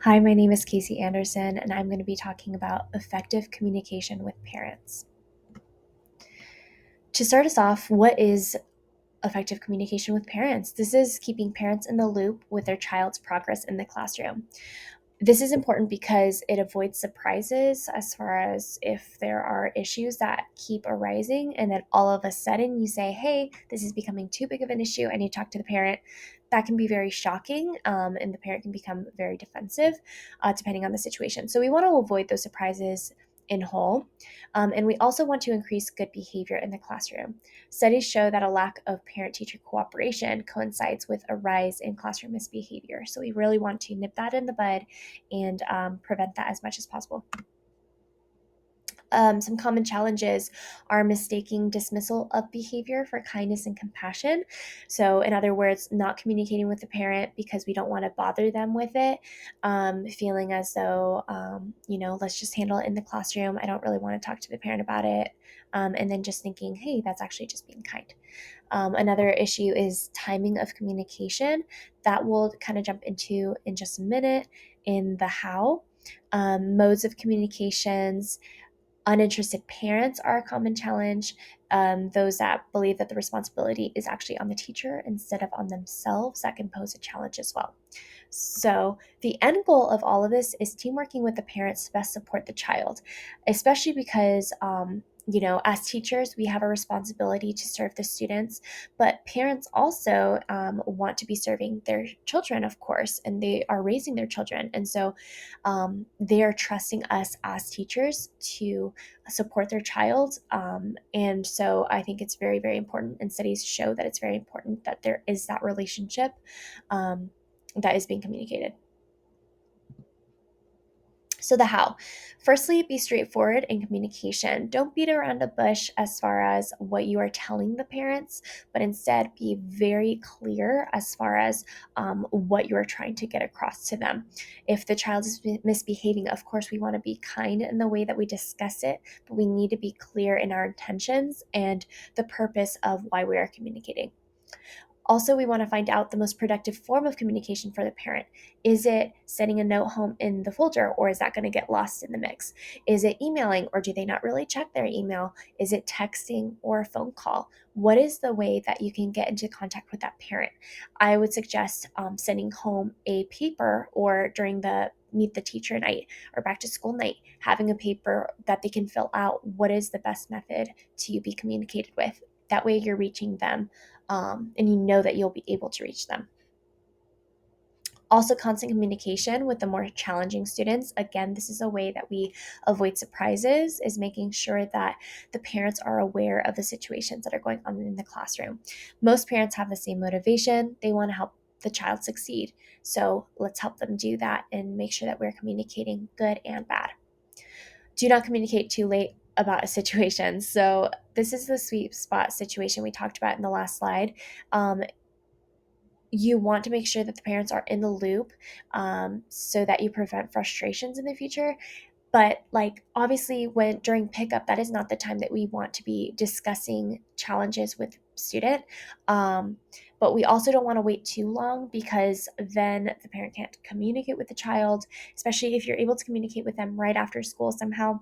Hi, my name is Casey Anderson, and I'm going to be talking about effective communication with parents. To start us off, what is effective communication with parents? This is keeping parents in the loop with their child's progress in the classroom. This is important because it avoids surprises as far as if there are issues that keep arising, and then all of a sudden you say, hey, this is becoming too big of an issue. I need to talk to the parent. That can be very shocking, and the parent can become very defensive depending on the situation. So we want to avoid those surprises in whole. And we also want to increase good behavior in the classroom. Studies show that a lack of parent teacher cooperation coincides with a rise in classroom misbehavior. So we really want to nip that in the bud and prevent that as much as possible. Some common challenges are mistaking dismissal of behavior for kindness and compassion. So, in other words, not communicating with the parent because we don't want to bother them with it, feeling as though, let's just handle it in the classroom. I don't really want to talk to the parent about it. And then just thinking, hey, that's actually just being kind. Another issue is timing of communication. That we'll kind of jump into in just a minute in the how. Modes of communications. Uninterested parents are a common challenge. Those that believe that the responsibility is actually on the teacher instead of on themselves, that can pose a challenge as well. So, the end goal of all of this is team working with the parents to best support the child, especially because, as teachers, we have a responsibility to serve the students, but parents also want to be serving their children, of course, and they are raising their children. And so they are trusting us as teachers to support their child. And so I think it's very, very important, and studies show that it's very important that there is that relationship that is being communicated. So, the how. Firstly, be straightforward in communication. Don't beat around the bush as far as what you are telling the parents, but instead be very clear as far as what you are trying to get across to them. If the child is misbehaving, of course, we want to be kind in the way that we discuss it, but we need to be clear in our intentions and the purpose of why we are communicating. Also, we want to find out the most productive form of communication for the parent. Is it sending a note home in the folder, or is that going to get lost in the mix? Is it emailing, or do they not really check their email? Is it texting or a phone call? What is the way that you can get into contact with that parent? I would suggest sending home a paper, or during the meet the teacher night or back to school night, having a paper that they can fill out what is the best method to be communicated with. That way, you're reaching them, and you know that you'll be able to reach them. Also, constant communication with the more challenging students. Again, this is a way that we avoid surprises, is making sure that the parents are aware of the situations that are going on in the classroom. Most parents have the same motivation. They want to help the child succeed. So let's help them do that and make sure that we're communicating good and bad. Do not communicate too late about a situation. So this is the sweet spot situation we talked about in the last slide. Um, you want to make sure that the parents are in the loop, so that you prevent frustrations in the future. But like obviously when during pickup, that is not the time that we want to be discussing challenges with student. Um, but we also don't want to wait too long, because then the parent can't communicate with the child, especially if you're able to communicate with them right after school somehow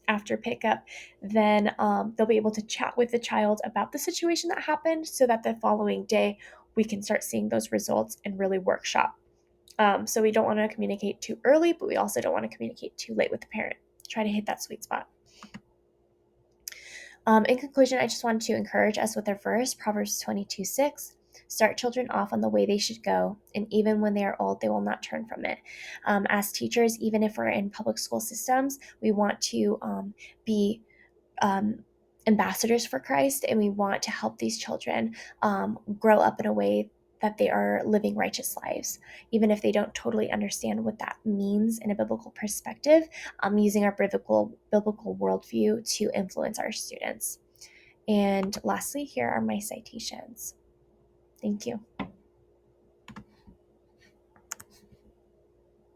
after pickup. Then they'll be able to chat with the child about the situation that happened, so that the following day we can start seeing those results and really workshop. So we don't want to communicate too early, but we also don't want to communicate too late with the parent. Try to hit that sweet spot. In conclusion, I just wanted to encourage us with our verse, Proverbs 22:6. Start children off on the way they should go, and even when they are old, they will not turn from it. As teachers, even if we're in public school systems, we want to be um, ambassadors for Christ, and we want to help these children grow up in a way that they are living righteous lives, even if they don't totally understand what that means in a biblical perspective. Using our biblical worldview to influence our students. And lastly, here are my citations. Thank you.